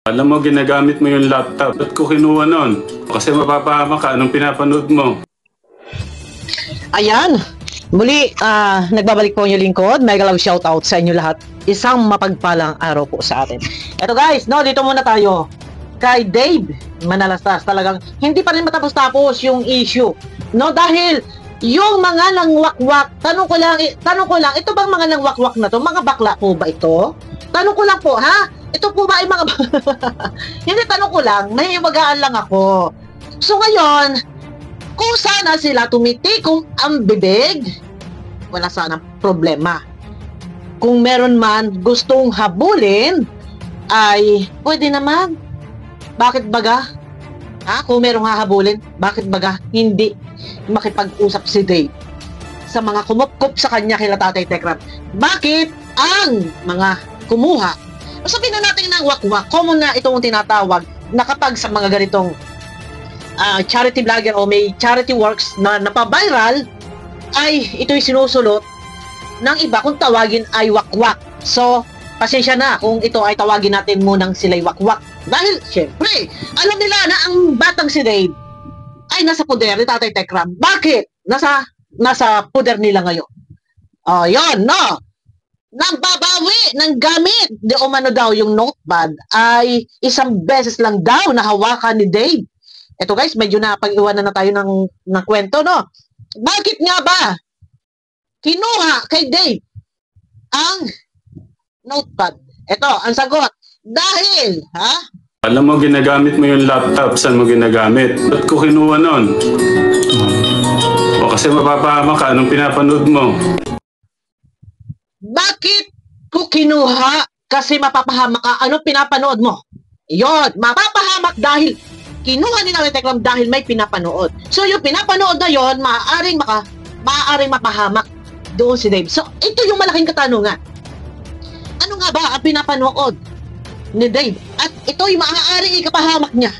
Alam mo, ginagamit mo yung laptop. Ba't ko kinuha nun? Kasi mapapahama ka anong pinapanood mo. Ayan, muli, nagbabalik po yung lingkod. Mega love shoutout sa inyo lahat. Isang mapagpalang araw po sa atin. Eto guys, no, dito muna tayo. Kay Dave Manalastas, talagang hindi pa rin matapos-tapos yung issue. No, dahil yung mga nangwakwak, tanong ko lang, ito bang mga nangwakwak na to? Mga bakla po ba ito? Tanong ko lang po, ha? Ito po ba ay mga hindi, tanong ko lang, may magaan lang ako. So ngayon, kung sana sila tumitikom ang bibig, wala sanang problema. Kung meron man gustong habulin, ay pwede naman. Bakit baga? Kung merong hahabulin, bakit baga hindi makipag-usap si Dave sa mga kumupkup sa kanya kila Tatay Tekram? Bakit ang mga kumuha? O sabihin na natin ng wakwak, common na itong tinatawag na kapag sa mga ganitong charity vlogger o may charity works na napaviral, ay ito'y sinusulot ng iba kung tawagin ay wakwak. So, pasensya na kung ito ay tawagin natin munang sila'y wakwak. Dahil, syempre, alam nila na ang batang si Dave ay nasa poder ni Tatay Tekram. Bakit? Nasa poder nila ngayon. Yun, no? Nagbabawi ng gamit. Di umano daw yung notepad ay isang beses lang daw na hawakan ni Dave. Ito guys, medyo napag-iwanan na tayo ng kwento, no? Bakit nga ba kinuha kay Dave ang notepad? Ito, ang sagot. Dahil, Alam mo, ginagamit mo yung laptop. Saan mo ginagamit? Ba't ko kinuha nun? O kasi mapapahama ka anong pinapanood mo. Bakit ko kinuha? Kasi mapapahamak ka. Ano pinapanood mo? Yon, mapapahamak dahil kinuha ni Tatay Tekram dahil may pinapanood. So yung pinapanood na yon, maaaring mapahamak doon si Dave. So ito yung malaking katanungan. Ano nga ba ang pinapanood ni Dave? At ito yung maaaring ikapahamak niya.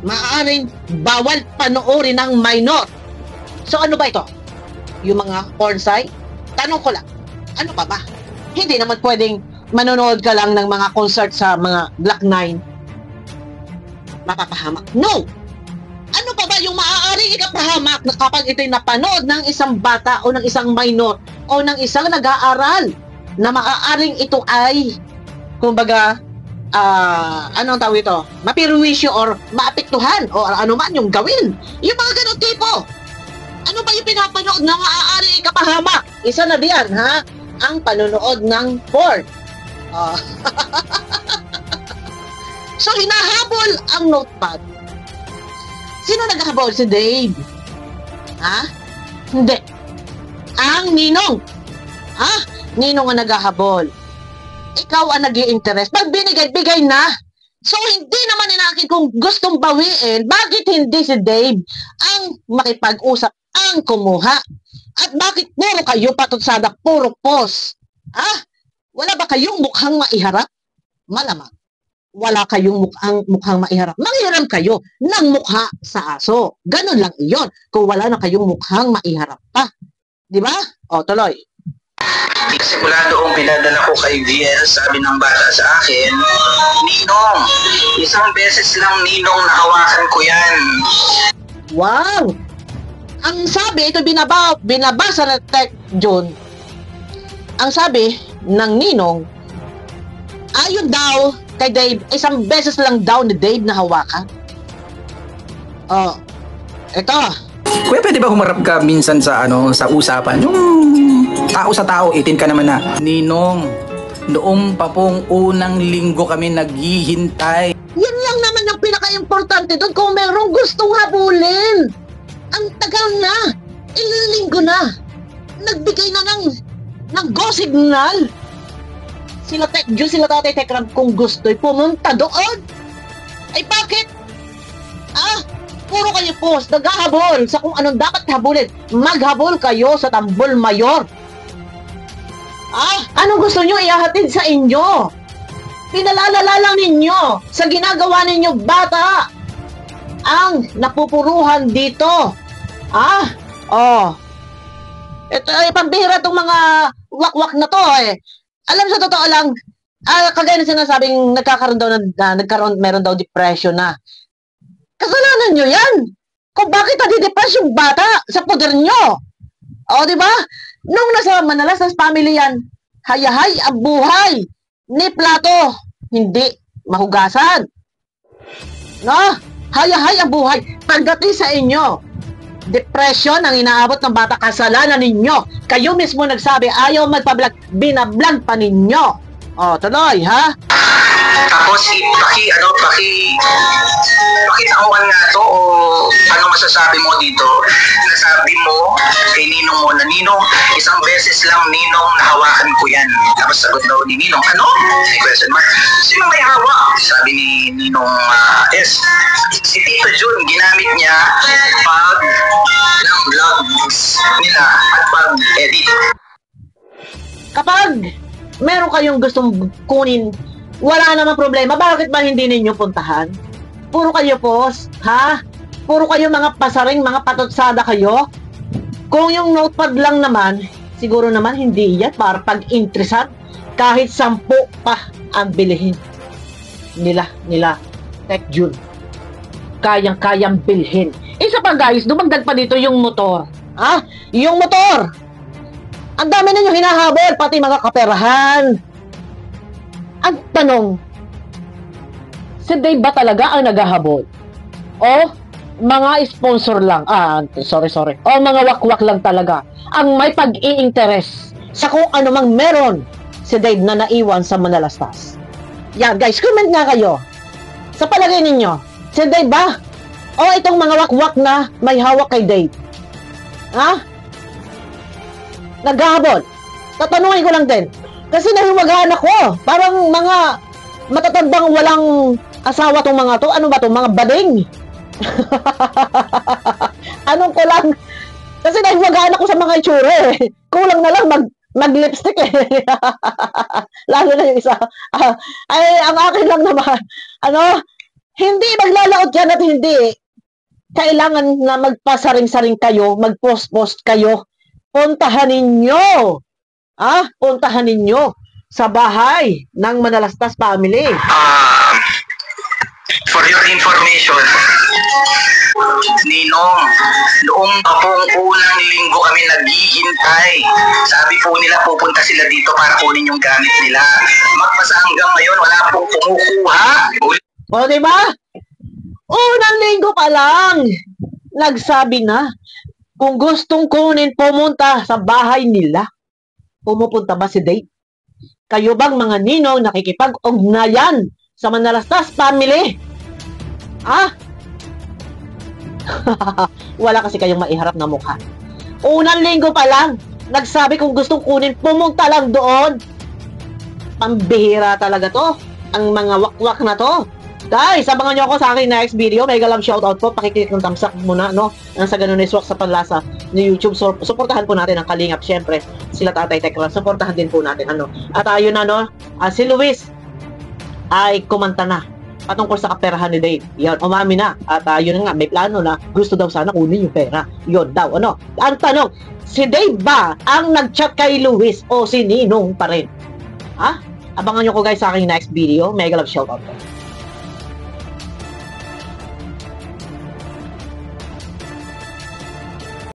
Maaaring bawal panoorin ng minor. So ano ba ito? Yung mga porn site? Tanong ko lang, ano pa ba? Hindi naman pwedeng manonood ka lang ng mga concert sa mga Black 9. Mapapahamak. No! Ano pa ba yung maaaring ikapahamak na kapag ito'y napanood ng isang bata o ng isang minor o ng isang nag-aaral na maaaring ito ay, kumbaga, anong tawag ito? Mapirwisyo or maapektuhan o ano man yung gawin. Yung mga ganun tipo. Ano ba yung pinapanood na maaaring ikapahamak? Isa na diyan, ang panonood ng porn. So, hinahabol ang notepad. Sino naghahabol? Si Dave. Hindi. Ang Ninong. Ninong ang naghahabol. Ikaw ang nag-i-interest. Pag binigay, bigay na. So, hindi naman inakin kung gustong bawiin, bakit hindi si Dave ang makipag-usap, ang kumuha? At bakit puro kayo patutsada, puro post? Wala ba kayong mukhang maiharap? Malamang. Wala kayong mukhang maiharap. Manghiram kayo ng mukha sa aso. Ganun lang iyon. Kung wala na kayong mukhang maiharap pa. Di ba? O, tuloy. Simula doong pinadala ko kay VL, sabi ng bata sa akin, Ninong, isang beses lang Ninong nahawakan ko yan. Wow! Ang sabi, ito binabasa na text, John. Ang sabi ng Ninong, ayon daw kay Dave, isang beses lang daw ni Dave na hawakan. Ito. Kuya, pwede ba humarap ka minsan sa usapan? Yung tao sa tao, itin ka naman na. Ninong, noong pa pong unang linggo kami naghihintay. Yan lang naman ang pinaka-importante doon kung merong gustong habulin. Ang tagal na. Ilang linggo na. Nagbigay na ng go signal. Sila Tatay Tekram kung gusto'y pumunta doon. Ay bakit? Puro kayo post, naghahabol sa kung anong dapat habulin. Maghabol kayo sa Tambol Mayor. Anong gusto nyo ihahatid sa inyo? Pinalalala lang ninyo sa ginagawa ninyo bata. Ang napupuruhan dito. Ito ay pambihira tong mga wakwak na to. Alam sa totoo lang, Kagaya ng sinasabing nagkakaroon daw meron daw depression na. Kasalanan nyo yan. Kung bakit nadi-depress yung bata sa poder nyo. O, di ba? Nung nasa Manalastas family yan, hayahay ang buhay ni plato, hindi mahugasan. No? Hayahay ang buhay. Pagdating sa inyo, depression ang inaabot ng bata, kasalanan ninyo. Kayo mismo nagsabi, ayaw magpa-vlog, binablog pa ninyo. O, tuloy, ha? Tapos pakitawan nga to o ano masasabi mo dito? Nasabi mo kay Ninong mo na, Ninong, isang beses lang Ninong nahawakan ko yan. Tapos sagot daw ni Ninong, ano? May question mark. Sino may hawak? Sabi ni Ninong S. Si Tito Jun, ginamit niya pag ng vlogs nila at pag-edit. Kapag meron kayong gustong kunin, wala namang problema. Bakit ba hindi ninyo puntahan? Puro kayo post, ha? Puro kayo mga pasaring, mga patutsada kayo. Kung yung notepad lang naman, siguro naman hindi yan para pag-interesat. Kahit 10 pa ang bilihin nila Tech June. Kayang-kayang bilhin. Isa pa guys, dumagdag pa dito yung motor. Ha? Yung motor! Ang dami ninyo hinahabol, pati mga kaperahan. Ang tanong, si Dave ba talaga ang naghahabol? O mga sponsor lang? Sorry. O mga wakwak lang talaga ang may pag-i-interest sa kung ano mang meron si Dave na naiwan sa Manalastas. Yan guys, comment nga kayo. Sa palagay ninyo, si Dave ba? O itong mga wakwak na may hawak kay Dave? Ha? Naghahabol? Tatanungin ko lang din. Kasi nahiwagaan ako. Parang mga matatandang walang asawa tong mga to. Ano ba to? Mga bading. Anong ko lang? Kasi nahiwagaan ako sa mga itsura eh. Kulang na lang mag-lipstick eh. Lalo na yung isa. Ang akin lang naman, hindi maglalaot yan at hindi. Kailangan na magpasaring-saring kayo, mag-post-post kayo. Puntahan ninyo. Puntahan ninyo sa bahay ng Manalastas family. For your information, Ninong, noong pong unang linggo kami naghihintay. Sabi po nila pupunta sila dito para kunin yung gamit nila. Magpasa hanggang ngayon, wala pong kumukuha. O, diba? Unang linggo pa lang, nagsabi na, kung gustong kunin, pumunta sa bahay nila. Pumupunta ba si Dave? Kayo bang mga ninong nakikipag-ugnayan sa Manalastas family? Wala kasi kayong maiharap na mukha. Unang linggo pa lang, nagsabi kung gustong kunin, pumunta lang doon. Pambihira talaga to. Ang mga wakwak na to. Guys, abangan nyo ako sa aking next video. Mega love shoutout po. Pakiclick ng thumbs up muna, no? Nang sa ganun iswak sa panlasa ni YouTube. So, suportahan po natin ang Kalingap. Siyempre, sila Tatay Tekla. Suportahan din po natin, At ayun na, si Luis ay kumanta na patungkol sa kaperahan ni Dave. Yan, umami na. At yun nga, may plano na gusto daw sana kunin yung pera. Yun daw, Ang tanong, si Dave ba ang nag-chat kay Luis o si Ninong pa rin? Abangan nyo ko guys sa aking next video. Mega love shoutout po.